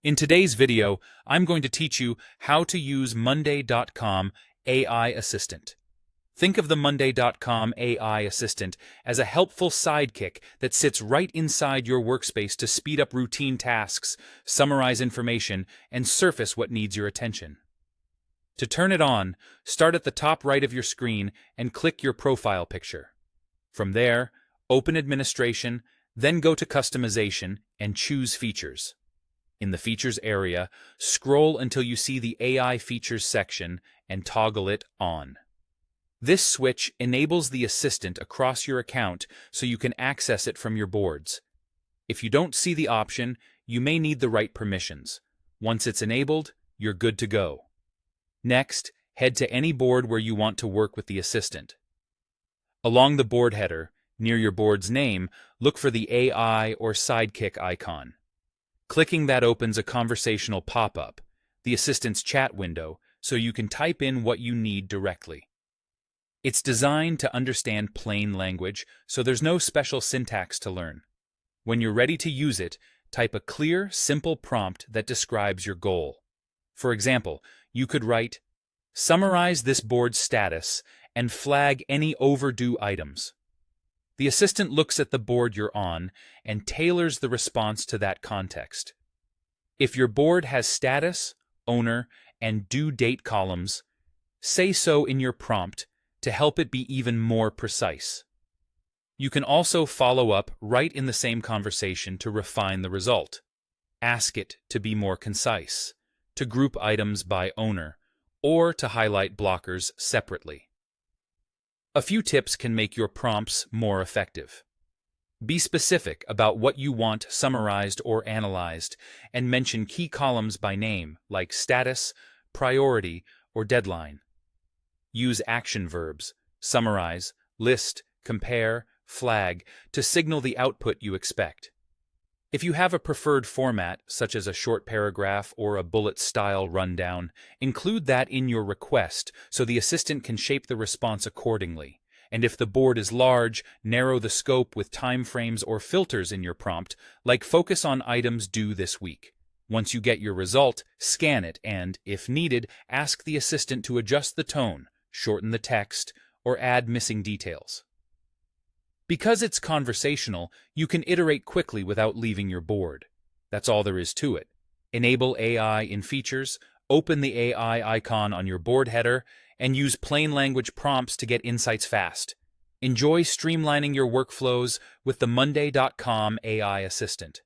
In today's video, I'm going to teach you how to use Monday.com AI Assistant. Think of the Monday.com AI Assistant as a helpful sidekick that sits right inside your workspace to speed up routine tasks, summarize information, and surface what needs your attention. To turn it on, start at the top right of your screen and click your profile picture. From there, open Administration, then go to Customization and choose Features. In the Features area, scroll until you see the AI Features section and toggle it on. This switch enables the assistant across your account so you can access it from your boards. If you don't see the option, you may need the right permissions. Once it's enabled, you're good to go. Next, head to any board where you want to work with the assistant. Along the board header, near your board's name, look for the AI or Sidekick icon. Clicking that opens a conversational pop-up, the assistant's chat window, so you can type in what you need directly. It's designed to understand plain language, so there's no special syntax to learn. When you're ready to use it, type a clear, simple prompt that describes your goal. For example, you could write, "Summarize this board's status and flag any overdue items." The assistant looks at the board you're on and tailors the response to that context. If your board has status, owner, and due date columns, say so in your prompt to help it be even more precise. You can also follow up right in the same conversation to refine the result. Ask it to be more concise, to group items by owner, or to highlight blockers separately. A few tips can make your prompts more effective. Be specific about what you want summarized or analyzed, and mention key columns by name, like status, priority, or deadline. Use action verbs, summarize, list, compare, flag, to signal the output you expect. If you have a preferred format, such as a short paragraph or a bullet-style rundown, include that in your request so the assistant can shape the response accordingly. And if the board is large, narrow the scope with timeframes or filters in your prompt, like focus on items due this week. Once you get your result, scan it and, if needed, ask the assistant to adjust the tone, shorten the text, or add missing details. Because it's conversational, you can iterate quickly without leaving your board. That's all there is to it. Enable AI in Features, open the AI icon on your board header, and use plain language prompts to get insights fast. Enjoy streamlining your workflows with the Monday.com AI Assistant.